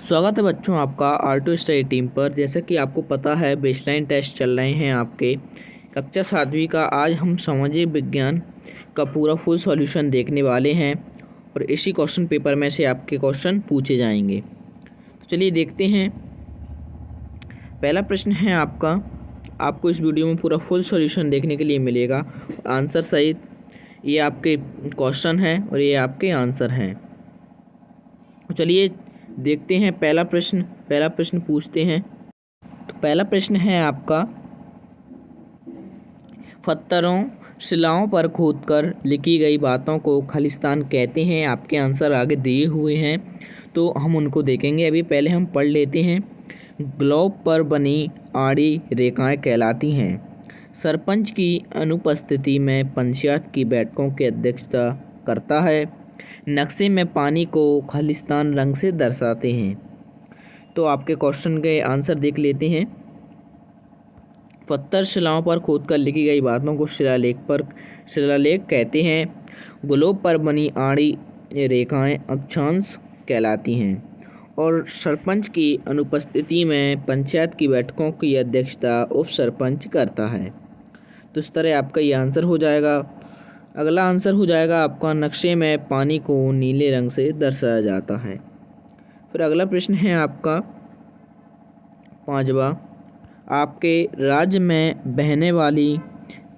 स्वागत है बच्चों आपका R2 स्टडी टीम पर। जैसा कि आपको पता है बेसलाइन टेस्ट चल रहे हैं आपके कक्षा 7वीं का। आज हम सामाजिक विज्ञान का पूरा फुल सॉल्यूशन देखने वाले हैं और इसी क्वेश्चन पेपर में से आपके क्वेश्चन पूछे जाएंगे। तो चलिए देखते हैं। पहला प्रश्न है आपको इस वीडियो में पूरा फुल सॉल्यूशन देखने के लिए मिलेगा, आंसर सहित। ये आपके क्वेश्चन हैं और ये आपके आंसर हैं। तो चलिए देखते हैं पहला प्रश्न पूछते हैं। तो पहला प्रश्न है आपका, पत्थरों शिलाओं पर खोदकर लिखी गई बातों को खालिस्तान कहते हैं। आपके आंसर आगे दिए हुए हैं तो हम उनको देखेंगे। अभी पहले हम पढ़ लेते हैं। ग्लोब पर बनी आड़ी रेखाएं कहलाती हैं। सरपंच की अनुपस्थिति में पंचायत की बैठकों की अध्यक्षता करता है। नक्शे में पानी को खालिस्तान रंग से दर्शाते हैं। तो आपके क्वेश्चन के आंसर देख लेते हैं। पत्थर शिलाओं पर खोदकर लिखी गई बातों को शिलालेख कहते हैं। ग्लोब पर बनी आड़ी रेखाएं अक्षांश कहलाती हैं और सरपंच की अनुपस्थिति में पंचायत की बैठकों की अध्यक्षता उप सरपंच करता है। तो इस तरह आपका ये आंसर हो जाएगा। अगला आंसर हो जाएगा आपका, नक्शे में पानी को नीले रंग से दर्शाया जाता है। फिर अगला प्रश्न है आपका 5वां, आपके राज्य में बहने वाली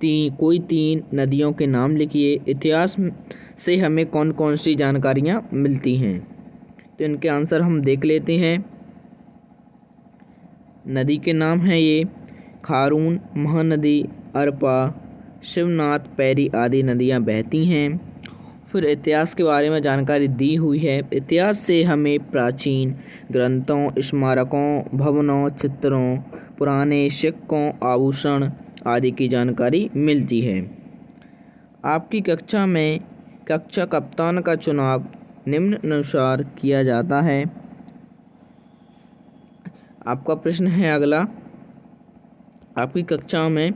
कोई 3 नदियों के नाम लिखिए। इतिहास से हमें कौन कौन सी जानकारियाँ मिलती हैं। तो इनके आंसर हम देख लेते हैं। नदी के नाम हैं ये खारून, महानदी, अरपा, शिवनाथ, पैरी आदि नदियाँ बहती हैं। फिर इतिहास के बारे में जानकारी दी हुई है। इतिहास से हमें प्राचीन ग्रंथों, स्मारकों, भवनों, चित्रों, पुराने सिक्कों, आभूषण आदि की जानकारी मिलती है। आपकी कक्षा में कक्षा कप्तान का चुनाव निम्नानुसार किया जाता है। आपका प्रश्न है अगला, आपकी कक्षा में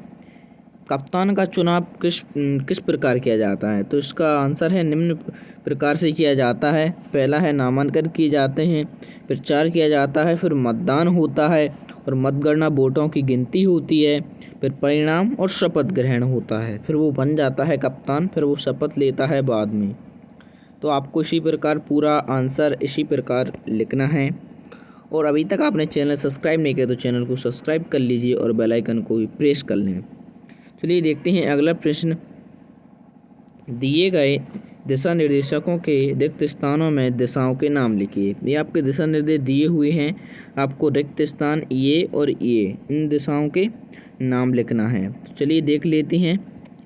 कप्तान का चुनाव किस प्रकार किया जाता है। तो इसका आंसर है निम्न प्रकार से किया जाता है। पहला है नामांकन किए जाते हैं, फिर 4 किया जाता है, फिर मतदान होता है और मतगणना वोटों की गिनती होती है, फिर परिणाम और शपथ ग्रहण होता है। फिर वो बन जाता है कप्तान, फिर वो शपथ लेता है बाद में। तो आपको इसी प्रकार पूरा आंसर इसी प्रकार लिखना है। और अभी तक आपने चैनल सब्सक्राइब नहीं किया तो चैनल को सब्सक्राइब कर लीजिए और बेल आइकन को भी प्रेस कर लें। चलिए देखते हैं अगला प्रश्न। दिए गए दिशा निर्देशकों के रिक्त स्थानों में दिशाओं के नाम लिखिए। ये आपके दिशा निर्देश दिए हुए हैं। आपको रिक्त स्थान ये और ये, इन दिशाओं के नाम लिखना है। तो चलिए देख लेते हैं।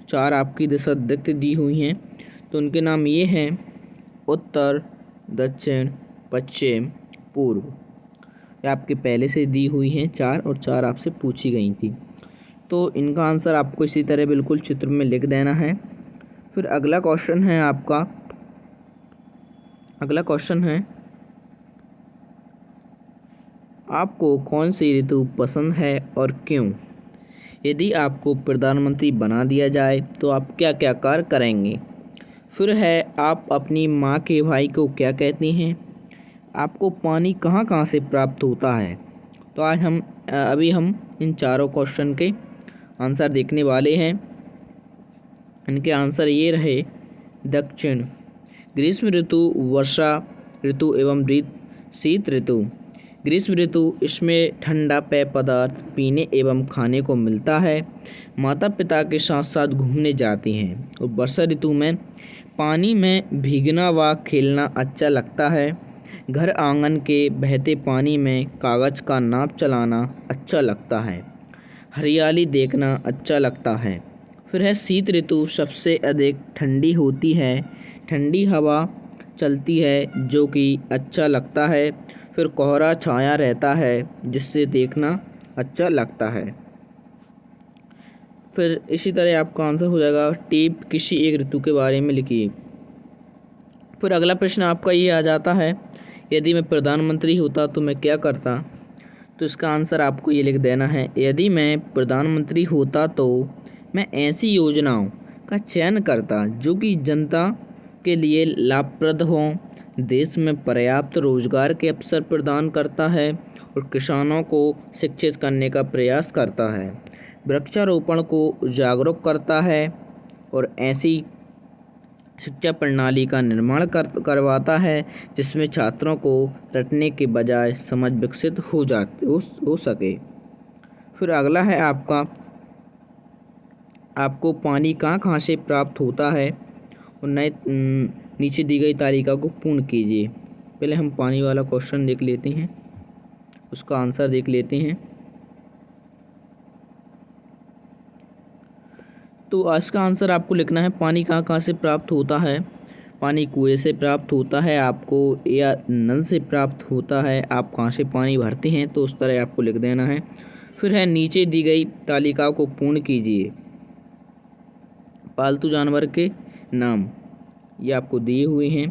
4 आपकी दिशा रिक्त दी हुई हैं तो उनके नाम ये हैं उत्तर, दक्षिण, पश्चिम, पूर्व। ये आपके पहले से दी हुई हैं 4 और 4 आपसे पूछी गई थी। तो इनका आंसर आपको इसी तरह बिल्कुल चित्र में लिख देना है। फिर अगला क्वेश्चन है आपका, अगला क्वेश्चन है आपको कौन सी ऋतु पसंद है और क्यों। यदि आपको प्रधानमंत्री बना दिया जाए तो आप क्या क्या कार्य करेंगे। फिर है आप अपनी माँ के भाई को क्या कहते हैं। आपको पानी कहाँ कहाँ से प्राप्त होता है। तो आज हम इन चारों क्वेश्चन के आंसर देखने वाले हैं। इनके आंसर ये रहे। दक्षिण ग्रीष्म ऋतु, वर्षा ऋतु एवं शीत ऋतु। ग्रीष्म ऋतु, इसमें ठंडा पेय पदार्थ पीने एवं खाने को मिलता है। माता पिता के साथ साथ घूमने जाते हैं। और वर्षा ऋतु में पानी में भीगना व खेलना अच्छा लगता है। घर आंगन के बहते पानी में कागज़ का नाव चलाना अच्छा लगता है। हरियाली देखना अच्छा लगता है। फिर है शीत ऋतु, सबसे अधिक ठंडी होती है। ठंडी हवा चलती है जो कि अच्छा लगता है। फिर कोहरा छाया रहता है जिससे देखना अच्छा लगता है। फिर इसी तरह आपका आंसर हो जाएगा टिप किसी एक ऋतु के बारे में लिखिए। फिर अगला प्रश्न आपका ये आ जाता है, यदि मैं प्रधानमंत्री होता तो मैं क्या करता। तो इसका आंसर आपको ये लिख देना है। यदि मैं प्रधानमंत्री होता तो मैं ऐसी योजनाओं का चयन करता जो कि जनता के लिए लाभप्रद हों, देश में पर्याप्त रोजगार के अवसर प्रदान करता है और किसानों को शिक्षित करने का प्रयास करता है। वृक्षारोपण को जागरूक करता है और ऐसी शिक्षा प्रणाली का निर्माण करवाता है जिसमें छात्रों को रटने के बजाय समझ विकसित हो सके। फिर अगला है आपको पानी कहाँ से प्राप्त होता है और नीचे दी गई तालिका को पूर्ण कीजिए। पहले हम पानी वाला क्वेश्चन देख लेते हैं, उसका आंसर देख लेते हैं। तो आज का आंसर आपको लिखना है पानी कहाँ से प्राप्त होता है। पानी कुएं से प्राप्त होता है आपको, या नल से प्राप्त होता है। आप कहाँ से पानी भरते हैं तो उस तरह आपको लिख देना है। फिर है नीचे दी गई तालिका को पूर्ण कीजिए। पालतू जानवर के नाम ये आपको दिए हुए हैं।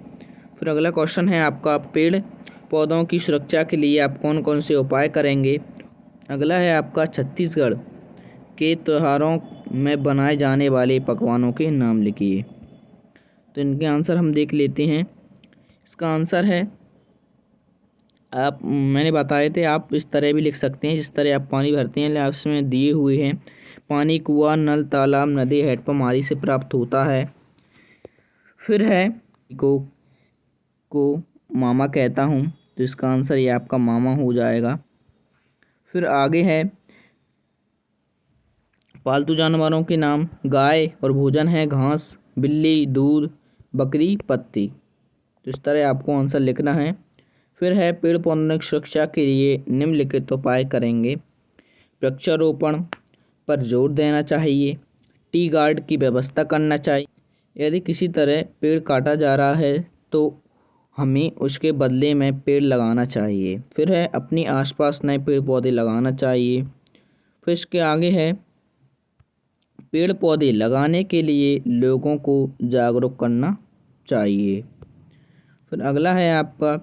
फिर अगला क्वेश्चन है आपका, पेड़ पौधों की सुरक्षा के लिए आप कौन कौन से उपाय करेंगे। अगला है आपका, छत्तीसगढ़ के त्योहारों में बनाए जाने वाले पकवानों के नाम लिखिए। तो इनके आंसर हम देख लेते हैं। इसका आंसर है, मैंने बताए थे आप इस तरह भी लिख सकते हैं जिस तरह आप पानी भरते हैं, इसमें दिए हुए हैं। पानी कुआं, नल, तालाब, नदी, हैंडपंप आदि से प्राप्त होता है। फिर है को मामा कहता हूँ, तो इसका आंसर ये आपका मामा हो जाएगा। फिर आगे है पालतू जानवरों के नाम, गाय और भोजन है घास, बिल्ली दूध, बकरी पत्ती। तो इस तरह आपको आंसर लिखना है। फिर है पेड़ पौधों की सुरक्षा के लिए निम्नलिखित उपाय करेंगे। वृक्षारोपण पर जोर देना चाहिए, टी गार्ड की व्यवस्था करना चाहिए। यदि किसी तरह पेड़ काटा जा रहा है तो हमें उसके बदले में पेड़ लगाना चाहिए। फिर है अपने आसपास नए पेड़ पौधे लगाना चाहिए। फिर इसके आगे है पेड़ पौधे लगाने के लिए लोगों को जागरूक करना चाहिए। फिर अगला है आपका,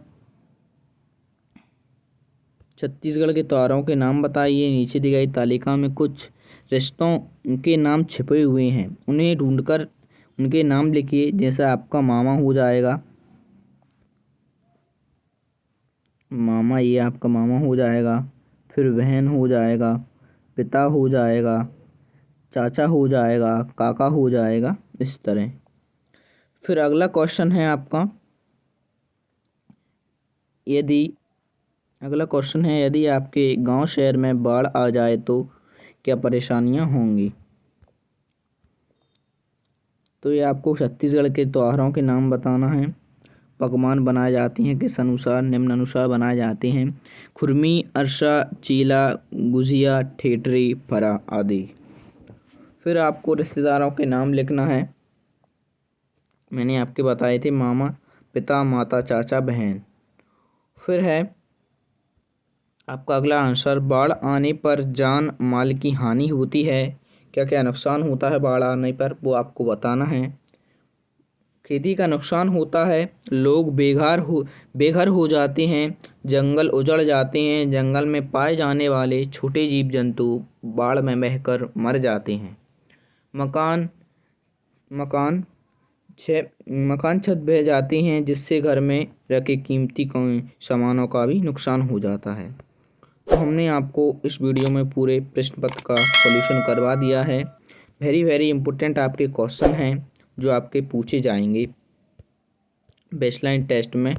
छत्तीसगढ़ के त्योहारों के नाम बताइए। नीचे दी गई तालिका में कुछ रिश्तों के नाम छिपे हुए हैं, उन्हें ढूंढकर उनके नाम लिखिए। जैसा आपका मामा हो जाएगा, मामा ये आपका मामा हो जाएगा। फिर बहन हो जाएगा, पिता हो जाएगा, चाचा हो जाएगा, काका हो जाएगा, इस तरह। फिर अगला क्वेश्चन है आपका, यदि आपके गांव शहर में बाढ़ आ जाए तो क्या परेशानियां होंगी। तो ये आपको छत्तीसगढ़ के त्योहारों के नाम बताना है। पकवान बनाए जाते हैं किस अनुसार, निम्न अनुसार बनाए जाते हैं। खुरमी, अरसा, चीला, गुजिया, ठेठरी, फरा आदि। फिर आपको रिश्तेदारों के नाम लिखना है। मैंने आपके बताए थे, मामा, पिता, माता, चाचा, बहन। फिर है आपका अगला आंसर, बाढ़ आने पर जान माल की हानि होती है। क्या क्या नुकसान होता है बाढ़ आने पर, वो आपको बताना है। खेती का नुकसान होता है, लोग बेघर हो जाते हैं, जंगल उजड़ जाते हैं, जंगल में पाए जाने वाले छोटे जीव जंतु बाढ़ में बहकर मर जाते हैं। मकान छत बह जाती हैं, जिससे घर में रखे कीमती सामानों का भी नुकसान हो जाता है। तो हमने आपको इस वीडियो में पूरे प्रश्न पत्र का सॉल्यूशन करवा दिया है। वेरी इम्पोर्टेंट आपके क्वेश्चन हैं जो आपके पूछे जाएंगे बेसलाइन टेस्ट में।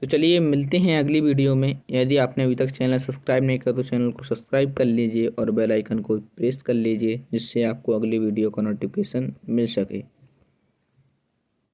तो चलिए मिलते हैं अगली वीडियो में। यदि आपने अभी तक चैनल सब्सक्राइब नहीं किया तो चैनल को सब्सक्राइब कर लीजिए और बेल आइकन को प्रेस कर लीजिए, जिससे आपको अगली वीडियो का नोटिफिकेशन मिल सके।